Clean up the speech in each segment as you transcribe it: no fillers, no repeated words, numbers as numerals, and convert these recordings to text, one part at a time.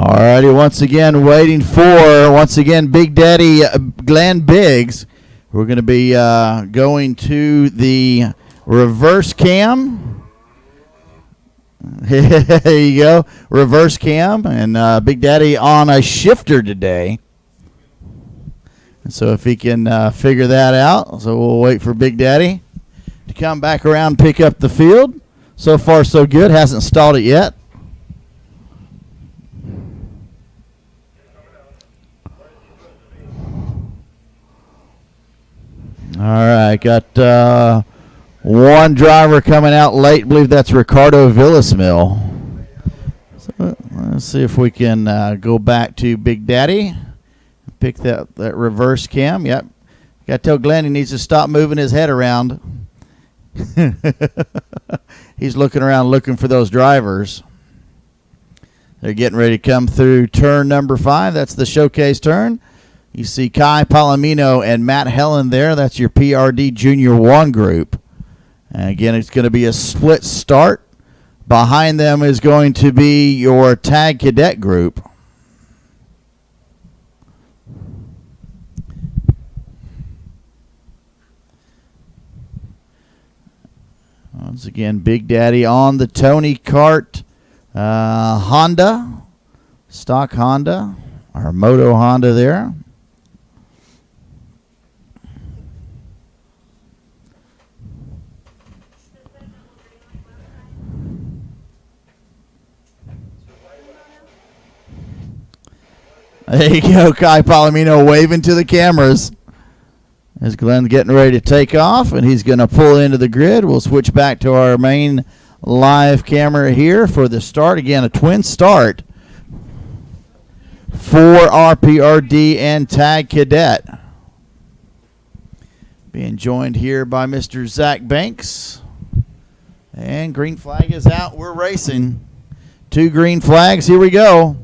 All righty, once again, waiting for, Big Daddy Glenn Biggs. We're going to be going to the reverse cam. There you go, reverse cam. And Big Daddy on a shifter today. And so if he can figure that out, so we'll wait for Big Daddy to come back around and pick up the field. So far, so good. Hasn't stalled it yet. All right, got one driver coming out late. I believe that's Ricardo Villasmil. So let's see if we can go back to Big Daddy. Pick that reverse cam. Yep. Got to tell Glenn he needs to stop moving his head around. He's looking around looking for those drivers. They're getting ready to come through turn number 5. That's the showcase turn. You see Kai Palomino and Matt Helen there. That's your PRD Junior 1 group. And again, it's going to be a split start. Behind them is going to be your Tag Cadet group. Once again, Big Daddy on the Tony Kart Honda, stock Honda, or Moto Honda there. There you go, Kai Palomino waving to the cameras. As Glenn's getting ready to take off, and he's going to pull into the grid. We'll switch back to our main live camera here for the start. Again, a twin start for our PRD and Tag Cadet. Being joined here by Mr. Zach Banks. And green flag is out. We're racing. 2 green flags. Here we go.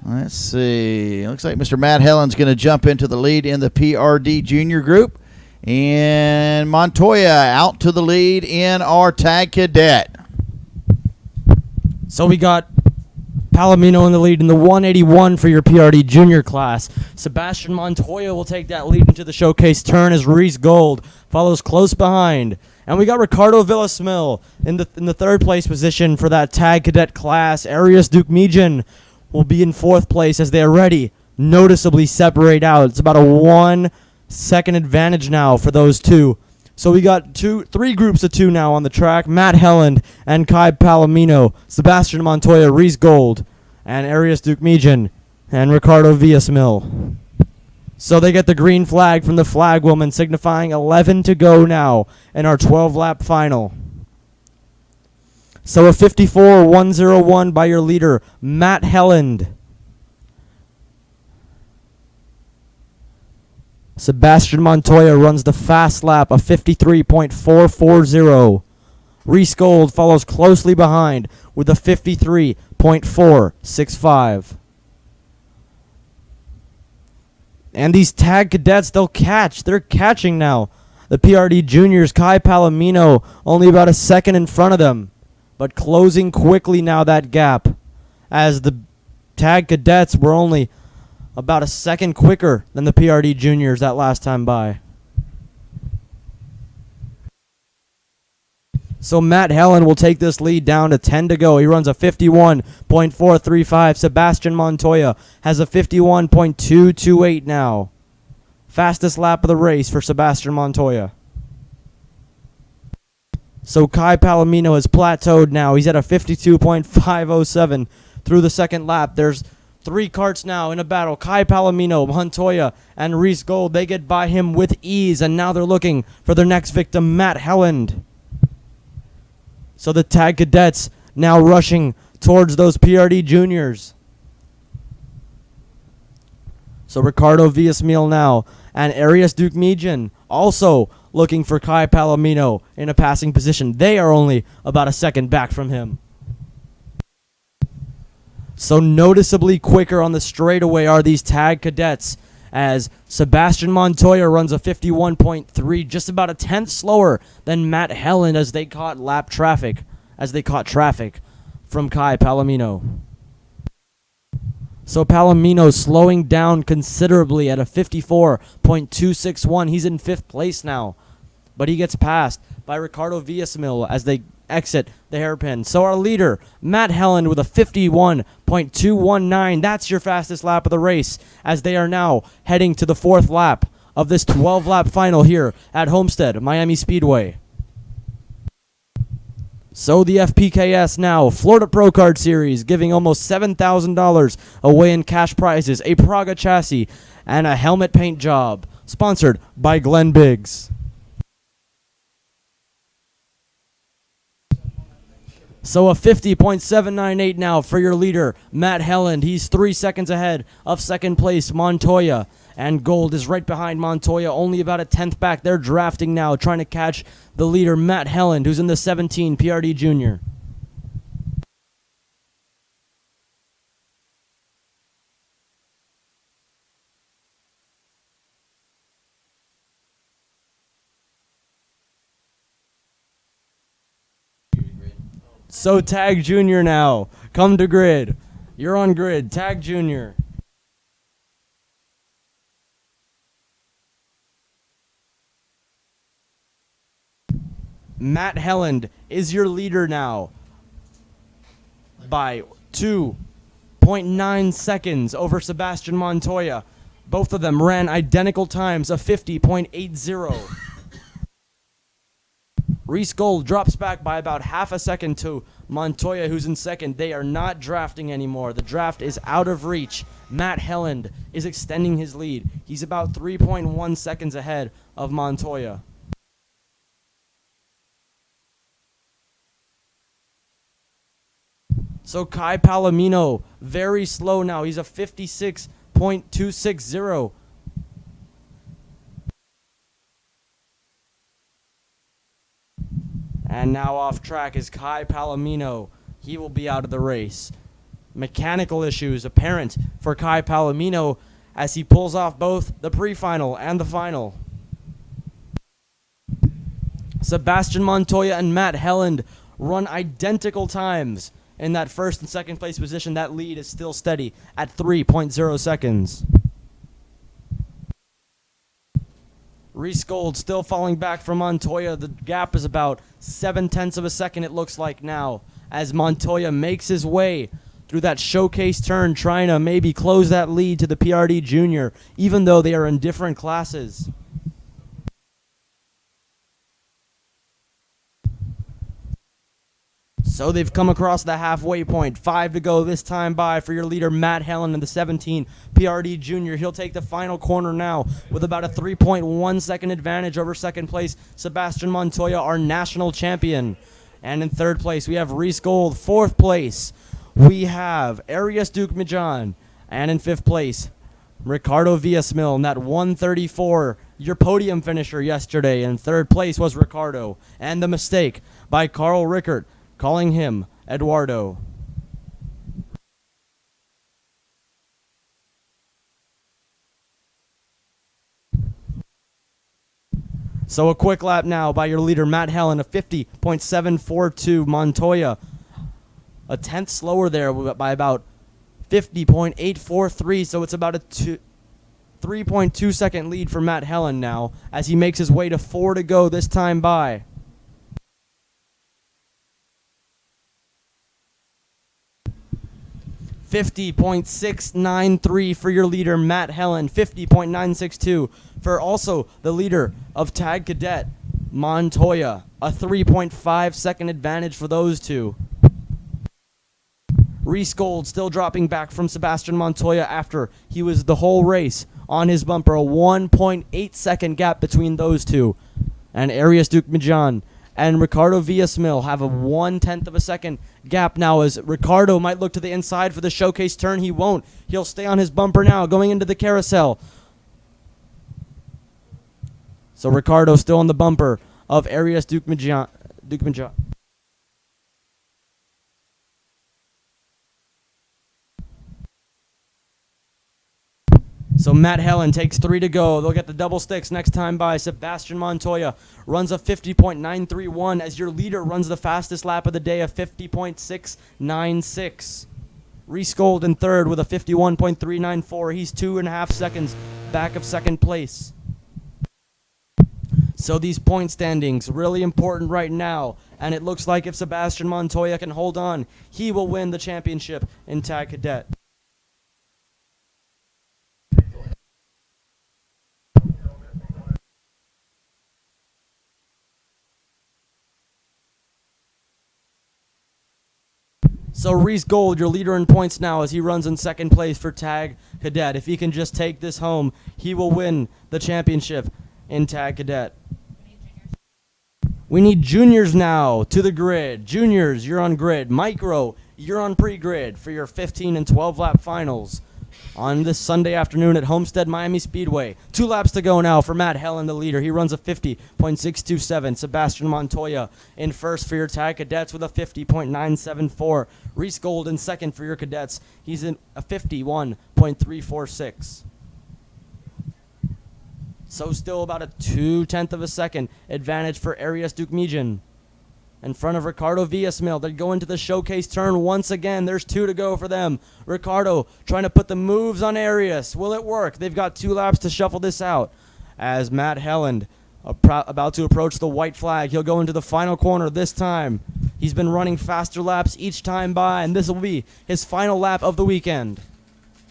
Let's see. It looks like Mr. Matt Helen's going to jump into the lead in the PRD Junior group. And Montoya out to the lead in our Tag Cadet. So we got Palomino in the lead in the 181 for your PRD Junior class. Sebastian Montoya will take that lead into the showcase turn as Reese Gold follows close behind. And we got Ricardo Villasmil in the 3rd place position for that Tag Cadet class. Arias Dukmejian will be in 4th place as they already noticeably separate out. It's about a 1 second advantage now for those two. So we got 3 groups of 2 now on the track. Matt Helland and Kai Palomino, Sebastian Montoya, Reese Gold, and Arias Dukmejian, and Ricardo Villasmil. So they get the green flag from the flag woman, signifying 11 to go now in our 12-lap final. So a 54.101 by your leader, Matt Helland. Sebastian Montoya runs the fast lap, a 53.440. Reese Gold follows closely behind with a 53.465. And these Tag Cadets, they'll catch. They're catching now. The PRD Juniors, Kai Palomino, only about a second in front of them, but closing quickly now that gap, as the Tag Cadets were only about a second quicker than the PRD Juniors that last time by. So Matt Helen will take this lead down to 10 to go. He runs a 51.435. Sebastian Montoya has a 51.228 now. Fastest lap of the race for Sebastian Montoya. So Kai Palomino has plateaued now. He's at a 52.507 through the second lap. There's 3 karts now in a battle. Kai Palomino, Montoya, and Reese Gold. They get by him with ease, and now they're looking for their next victim, Matt Helland. So the Tag Cadets now rushing towards those PRD Juniors. So Ricardo Villasmil now, and Arias Dukmejian also looking for Kai Palomino in a passing position. They are only about a second back from him. So noticeably quicker on the straightaway are these Tag Cadets, as Sebastian Montoya runs a 51.3, just about a tenth slower than Matt Helland as they caught traffic from Kai Palomino. So Palomino slowing down considerably at a 54.261. He's in 5th place now, but he gets passed by Ricardo Villasmil as they exit the hairpin. So our leader, Matt Helland, with a 51.219. That's your fastest lap of the race, as they are now heading to the 4th lap of this 12-lap final here at Homestead Miami Speedway. So the FPKS now, Florida Pro Kart Series, giving almost $7,000 away in cash prizes, a Praga chassis, and a helmet paint job. Sponsored by Glenn Biggs. So a 50.798 now for your leader, Matt Helland. He's 3 seconds ahead of second place, Montoya. And Gold is right behind Montoya, only about a 10th back. They're drafting now, trying to catch the leader, Matt Helland, who's in the 17 PRD Junior. So Tag Junior now, come to grid. You're on grid, Tag Junior. Matt Helland is your leader now by 2.9 seconds over Sebastian Montoya. Both of them ran identical times of 50.80. Reese Gold drops back by about half a second to Montoya, who's in second. They are not drafting anymore. The draft is out of reach. Matt Helland is extending his lead. He's about 3.1 seconds ahead of Montoya. So Kai Palomino, very slow now. He's a 56.260. And now off track is Kai Palomino. He will be out of the race. Mechanical issues apparent for Kai Palomino as he pulls off both the pre-final and the final. Sebastian Montoya and Matt Helland run identical times. In that first and second place position, that lead is still steady at 3.0 seconds. Reese Gold still falling back from Montoya. The gap is about 0.7 of a second, it looks like now, as Montoya makes his way through that showcase turn, trying to maybe close that lead to the PRD Junior, even though they are in different classes. So they've come across the halfway point. 5 to go this time by for your leader, Matt Helland, in the 17 PRD Junior. He'll take the final corner now with about a 3.1 second advantage over second place, Sebastian Montoya, our national champion. And in third place, we have Reese Gold. Fourth place, we have Arias Duke Mijan. And in fifth place, Ricardo Villasmil in that 134, your podium finisher yesterday. In third place was Ricardo. And the mistake by Carl Rickert, calling him Eduardo. So a quick lap now by your leader, Matt Helland, a 50.742. Montoya, a tenth slower there by about 50.843. So it's about a 3.2 second lead for Matt Helland now as he makes his way to 4 to go this time by. $50.693 for your leader, Matt Helland. 50.962 for also the leader of Tag Cadet, Montoya. A 3.5 second advantage for those two. Reese Gold still dropping back from Sebastian Montoya after he was the whole race on his bumper. A 1.8 second gap between those two. And Arias Duke Mijan and Ricardo Villasmil have a 1/10 of a second gap now, as Ricardo might look to the inside for the showcase turn. He won't. He'll stay on his bumper now, going into the carousel. So Ricardo still on the bumper of Arias Duke Mijan. So Matt Helland takes 3 to go. They'll get the double sticks next time by. Sebastian Montoya runs a 50.931 as your leader runs the fastest lap of the day, of 50.696. Reese Gold in third with a 51.394. He's 2.5 seconds back of second place. So these point standings, really important right now. And it looks like if Sebastian Montoya can hold on, he will win the championship in Tag Cadet. So Reese Gold, your leader in points now as he runs in second place for Tag Cadet. If he can just take this home, he will win the championship in Tag Cadet. We need juniors now to the grid. Juniors, you're on grid. Micro, you're on pre-grid for your 15 and 12 lap finals on this Sunday afternoon at Homestead Miami Speedway. 2 laps to go now for Matt Helen, the leader. He runs a 50.627. Sebastian Montoya in first for your Tag Cadets with a 50.974. Reese Gold in second for your Cadets. He's in a 51.346. So still about a 0.2 of a second advantage for Arias Dukmijan. In front of Ricardo Villasmil. They go into the showcase turn once again. There's 2 to go for them. Ricardo trying to put the moves on Arias. Will it work? They've got 2 laps to shuffle this out. As Matt Helland about to approach the white flag. He'll go into the final corner this time. He's been running faster laps each time by, and this will be his final lap of the weekend.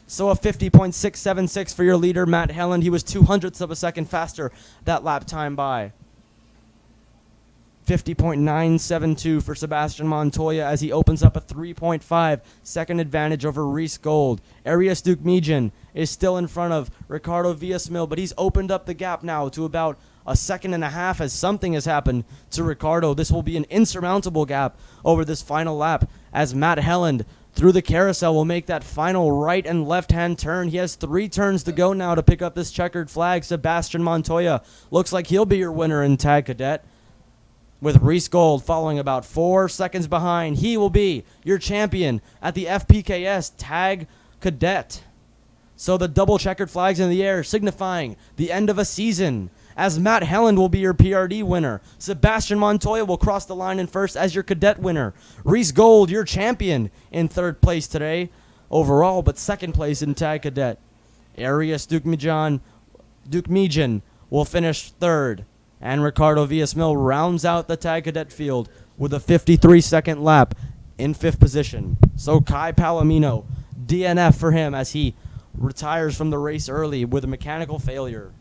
So a 50.676 for your leader, Matt Helland. He was 0.02 of a second faster that lap time by. 50.972 for Sebastian Montoya as he opens up a 3.5 second advantage over Reese Gold. Arias Dukmijan is still in front of Ricardo Villasmil, but he's opened up the gap now to about a 1.5 seconds as something has happened to Ricardo. This will be an insurmountable gap over this final lap as Matt Helland through the carousel will make that final right and left-hand turn. He has 3 turns to go now to pick up this checkered flag. Sebastian Montoya looks like he'll be your winner in Tag Cadet, with Reese Gold following about 4 seconds behind. He will be your champion at the FPKS Tag Cadet. So the double checkered flags in the air signifying the end of a season, as Matt Helland will be your PRD winner. Sebastian Montoya will cross the line in first as your cadet winner. Reese Gold, your champion, in third place today overall, but second place in Tag Cadet. Arias Dukmijan will finish third, and Ricardo Villasmil rounds out the Tag Cadet field with a 53-second lap in 5th position. So Kai Palomino, DNF for him as he retires from the race early with a mechanical failure.